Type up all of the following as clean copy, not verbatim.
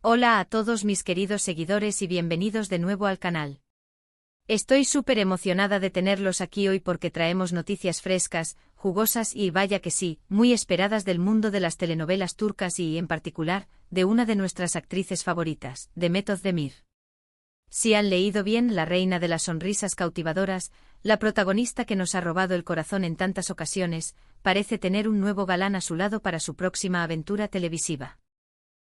Hola a todos mis queridos seguidores y bienvenidos de nuevo al canal. Estoy súper emocionada de tenerlos aquí hoy porque traemos noticias frescas, jugosas y vaya que sí, muy esperadas del mundo de las telenovelas turcas y, en particular, de una de nuestras actrices favoritas, Demet Özdemir. Si han leído bien La reina de las sonrisas cautivadoras, la protagonista que nos ha robado el corazón en tantas ocasiones, parece tener un nuevo galán a su lado para su próxima aventura televisiva.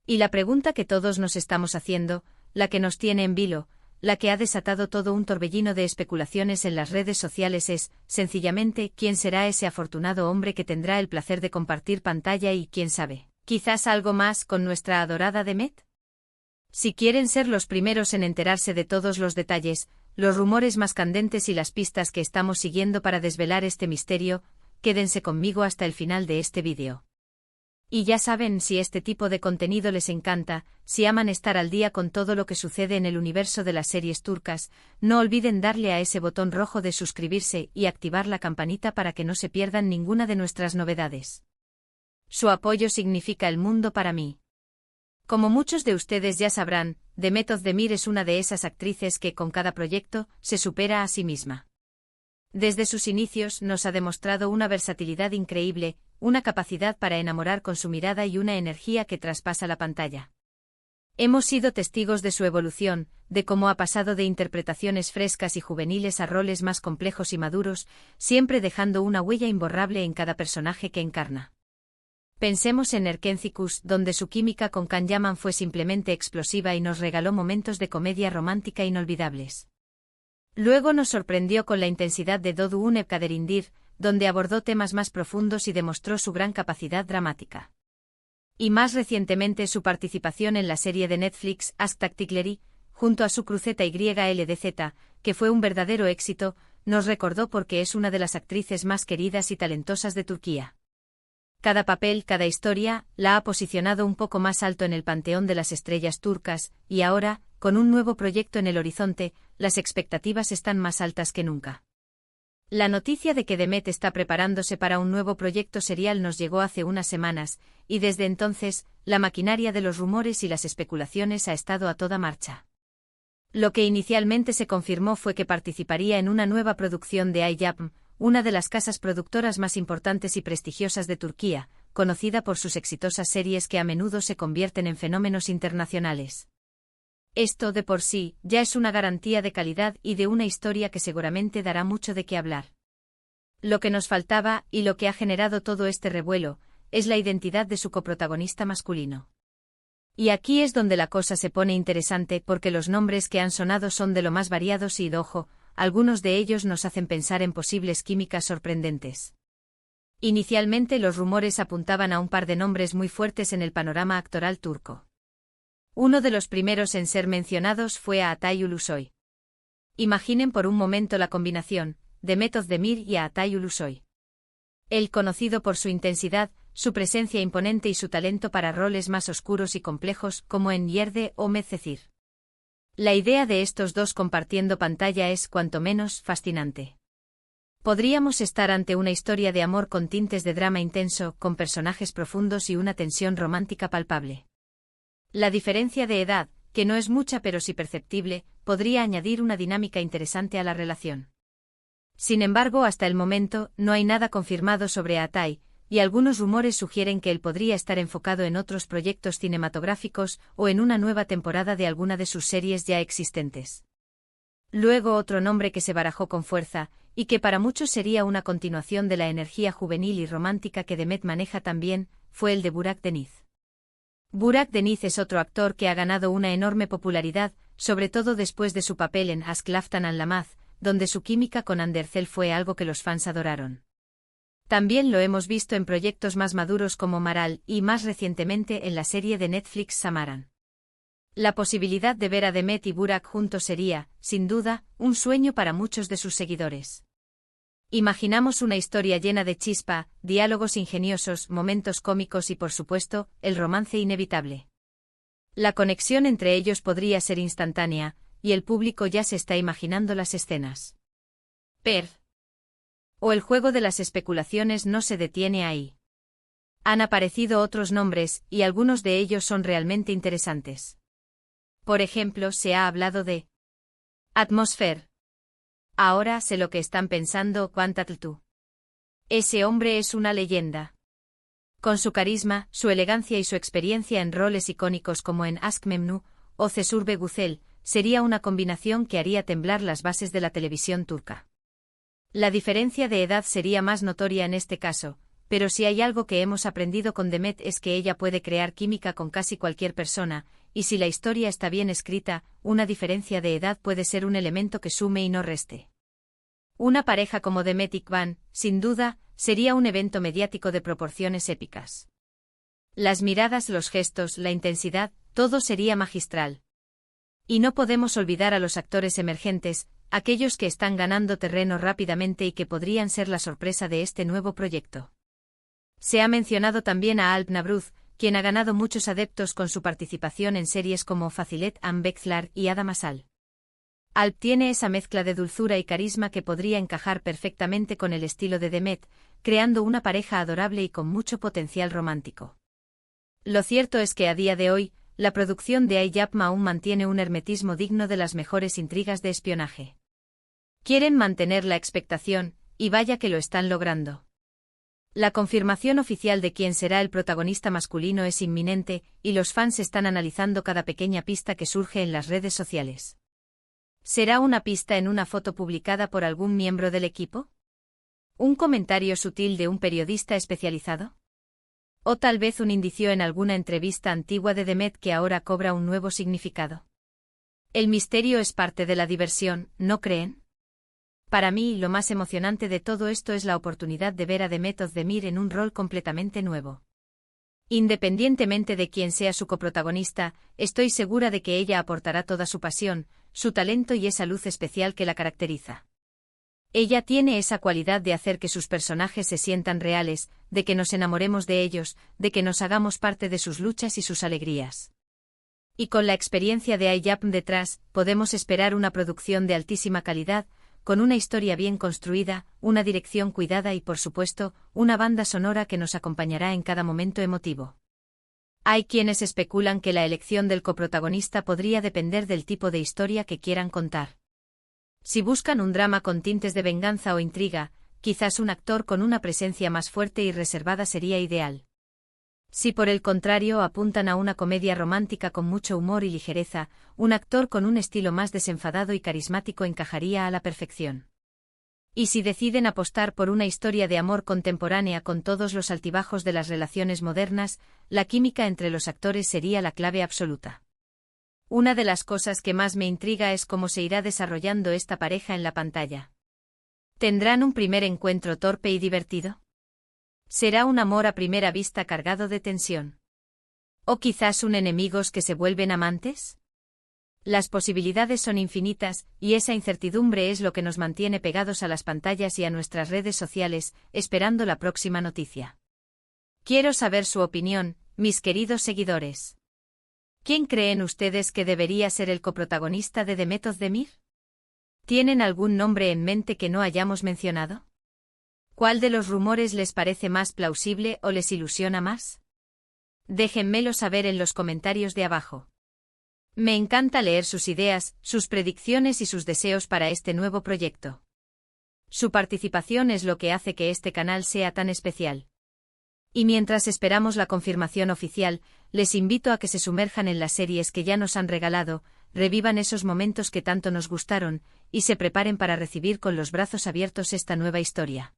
Y la pregunta que todos nos estamos haciendo, la que nos tiene en vilo, la que ha desatado todo un torbellino de especulaciones en las redes sociales es, sencillamente, ¿quién será ese afortunado hombre que tendrá el placer de compartir pantalla y, quién sabe, quizás algo más con nuestra adorada Demet? Si quieren ser los primeros en enterarse de todos los detalles, los rumores más candentes y las pistas que estamos siguiendo para desvelar este misterio, quédense conmigo hasta el final de este vídeo. Y ya saben, si este tipo de contenido les encanta, si aman estar al día con todo lo que sucede en el universo de las series turcas, no olviden darle a ese botón rojo de suscribirse y activar la campanita para que no se pierdan ninguna de nuestras novedades. Su apoyo significa el mundo para mí. Como muchos de ustedes ya sabrán, Demet Özdemir es una de esas actrices que con cada proyecto se supera a sí misma. Desde sus inicios nos ha demostrado una versatilidad increíble, una capacidad para enamorar con su mirada y una energía que traspasa la pantalla. Hemos sido testigos de su evolución, de cómo ha pasado de interpretaciones frescas y juveniles a roles más complejos y maduros, siempre dejando una huella imborrable en cada personaje que encarna. Pensemos en Erkencikus, donde su química con Can Yaman fue simplemente explosiva y nos regaló momentos de comedia romántica inolvidables. Luego nos sorprendió con la intensidad de Doğu Unepkaderindir, donde abordó temas más profundos y demostró su gran capacidad dramática. Y más recientemente su participación en la serie de Netflix Aşk Taktikleri, junto a su cruceta YLDZ, que fue un verdadero éxito, nos recordó por qué es una de las actrices más queridas y talentosas de Turquía. Cada papel, cada historia, la ha posicionado un poco más alto en el panteón de las estrellas turcas, y ahora, con un nuevo proyecto en el horizonte, las expectativas están más altas que nunca. La noticia de que Demet está preparándose para un nuevo proyecto serial nos llegó hace unas semanas, y desde entonces, la maquinaria de los rumores y las especulaciones ha estado a toda marcha. Lo que inicialmente se confirmó fue que participaría en una nueva producción de Ay-Yapım, una de las casas productoras más importantes y prestigiosas de Turquía, conocida por sus exitosas series que a menudo se convierten en fenómenos internacionales. Esto, de por sí, ya es una garantía de calidad y de una historia que seguramente dará mucho de qué hablar. Lo que nos faltaba, y lo que ha generado todo este revuelo, es la identidad de su coprotagonista masculino. Y aquí es donde la cosa se pone interesante porque los nombres que han sonado son de lo más variados y, ojo, algunos de ellos nos hacen pensar en posibles químicas sorprendentes. Inicialmente los rumores apuntaban a un par de nombres muy fuertes en el panorama actoral turco. Uno de los primeros en ser mencionados fue a Atay Ulusoy. Imaginen por un momento la combinación, Demet Özdemir y Atay Ulusoy. Él conocido por su intensidad, su presencia imponente y su talento para roles más oscuros y complejos como en Yerde o Medcezir. La idea de estos dos compartiendo pantalla es, cuanto menos, fascinante. Podríamos estar ante una historia de amor con tintes de drama intenso, con personajes profundos y una tensión romántica palpable. La diferencia de edad, que no es mucha pero sí perceptible, podría añadir una dinámica interesante a la relación. Sin embargo, hasta el momento, no hay nada confirmado sobre Atay, y algunos rumores sugieren que él podría estar enfocado en otros proyectos cinematográficos o en una nueva temporada de alguna de sus series ya existentes. Luego otro nombre que se barajó con fuerza, y que para muchos sería una continuación de la energía juvenil y romántica que Demet maneja también, fue el de Burak Deniz. Burak Deniz es otro actor que ha ganado una enorme popularidad, sobre todo después de su papel en Aşk Laftan Anlamaz, donde su química con Andercel fue algo que los fans adoraron. También lo hemos visto en proyectos más maduros como Maral y más recientemente en la serie de Netflix Samaran. La posibilidad de ver a Demet y Burak juntos sería, sin duda, un sueño para muchos de sus seguidores. Imaginamos una historia llena de chispa, diálogos ingeniosos, momentos cómicos y, por supuesto, el romance inevitable. La conexión entre ellos podría ser instantánea, y el público ya se está imaginando las escenas. O el juego de las especulaciones no se detiene ahí. Han aparecido otros nombres, y algunos de ellos son realmente interesantes. Por ejemplo, se ha hablado de Atmosphere. Ahora sé lo que están pensando Quantatl. Ese hombre es una leyenda. Con su carisma, su elegancia y su experiencia en roles icónicos como en Ask Memnu o Cesurbe Güzel, sería una combinación que haría temblar las bases de la televisión turca. La diferencia de edad sería más notoria en este caso, pero si hay algo que hemos aprendido con Demet es que ella puede crear química con casi cualquier persona, y si la historia está bien escrita, una diferencia de edad puede ser un elemento que sume y no reste. Una pareja como Demet y Kvan, sin duda, sería un evento mediático de proporciones épicas. Las miradas, los gestos, la intensidad, todo sería magistral. Y no podemos olvidar a los actores emergentes, aquellos que están ganando terreno rápidamente y que podrían ser la sorpresa de este nuevo proyecto. Se ha mencionado también a Alp Navruz, quien ha ganado muchos adeptos con su participación en series como Fazilet Bekzlar y Adam Asal. Alp tiene esa mezcla de dulzura y carisma que podría encajar perfectamente con el estilo de Demet, creando una pareja adorable y con mucho potencial romántico. Lo cierto es que a día de hoy, la producción de iYapm aún mantiene un hermetismo digno de las mejores intrigas de espionaje. Quieren mantener la expectación, y vaya que lo están logrando. La confirmación oficial de quién será el protagonista masculino es inminente, y los fans están analizando cada pequeña pista que surge en las redes sociales. ¿Será una pista en una foto publicada por algún miembro del equipo? ¿Un comentario sutil de un periodista especializado? ¿O tal vez un indicio en alguna entrevista antigua de Demet que ahora cobra un nuevo significado? El misterio es parte de la diversión, ¿no creen? Para mí, lo más emocionante de todo esto es la oportunidad de ver a Demet Özdemir en un rol completamente nuevo. Independientemente de quién sea su coprotagonista, estoy segura de que ella aportará toda su pasión, su talento y esa luz especial que la caracteriza. Ella tiene esa cualidad de hacer que sus personajes se sientan reales, de que nos enamoremos de ellos, de que nos hagamos parte de sus luchas y sus alegrías. Y con la experiencia de iYapm detrás, podemos esperar una producción de altísima calidad, con una historia bien construida, una dirección cuidada y por supuesto, una banda sonora que nos acompañará en cada momento emotivo. Hay quienes especulan que la elección del coprotagonista podría depender del tipo de historia que quieran contar. Si buscan un drama con tintes de venganza o intriga, quizás un actor con una presencia más fuerte y reservada sería ideal. Si por el contrario apuntan a una comedia romántica con mucho humor y ligereza, un actor con un estilo más desenfadado y carismático encajaría a la perfección. Y si deciden apostar por una historia de amor contemporánea con todos los altibajos de las relaciones modernas, la química entre los actores sería la clave absoluta. Una de las cosas que más me intriga es cómo se irá desarrollando esta pareja en la pantalla. ¿Tendrán un primer encuentro torpe y divertido? ¿Será un amor a primera vista cargado de tensión? ¿O quizás un enemigos que se vuelven amantes? Las posibilidades son infinitas, y esa incertidumbre es lo que nos mantiene pegados a las pantallas y a nuestras redes sociales, esperando la próxima noticia. Quiero saber su opinión, mis queridos seguidores. ¿Quién creen ustedes que debería ser el coprotagonista de Demet Özdemir? ¿Tienen algún nombre en mente que no hayamos mencionado? ¿Cuál de los rumores les parece más plausible o les ilusiona más? Déjenmelo saber en los comentarios de abajo. Me encanta leer sus ideas, sus predicciones y sus deseos para este nuevo proyecto. Su participación es lo que hace que este canal sea tan especial. Y mientras esperamos la confirmación oficial, les invito a que se sumerjan en las series que ya nos han regalado, revivan esos momentos que tanto nos gustaron, y se preparen para recibir con los brazos abiertos esta nueva historia.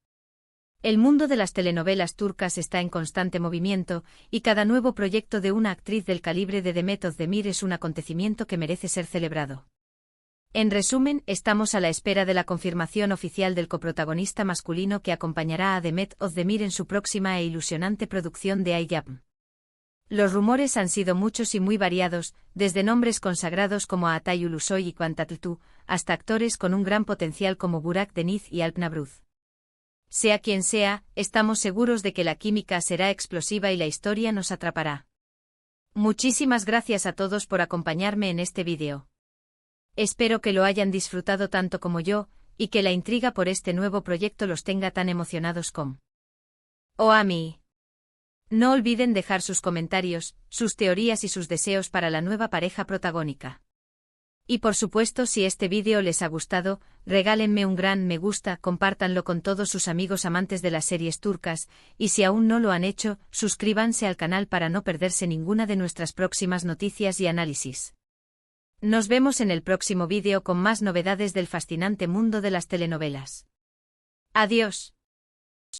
El mundo de las telenovelas turcas está en constante movimiento, y cada nuevo proyecto de una actriz del calibre de Demet Özdemir es un acontecimiento que merece ser celebrado. En resumen, estamos a la espera de la confirmación oficial del coprotagonista masculino que acompañará a Demet Özdemir en su próxima e ilusionante producción de iYapm. Los rumores han sido muchos y muy variados, desde nombres consagrados como Atay Ulusoy y Quantatl, hasta actores con un gran potencial como Burak Deniz y Alp Navruz. Sea quien sea, estamos seguros de que la química será explosiva y la historia nos atrapará. Muchísimas gracias a todos por acompañarme en este vídeo. Espero que lo hayan disfrutado tanto como yo, y que la intriga por este nuevo proyecto los tenga tan emocionados como a mí. No olviden dejar sus comentarios, sus teorías y sus deseos para la nueva pareja protagónica. Y por supuesto, si este vídeo les ha gustado, regálenme un gran me gusta, compártanlo con todos sus amigos amantes de las series turcas, y si aún no lo han hecho, suscríbanse al canal para no perderse ninguna de nuestras próximas noticias y análisis. Nos vemos en el próximo vídeo con más novedades del fascinante mundo de las telenovelas. Adiós.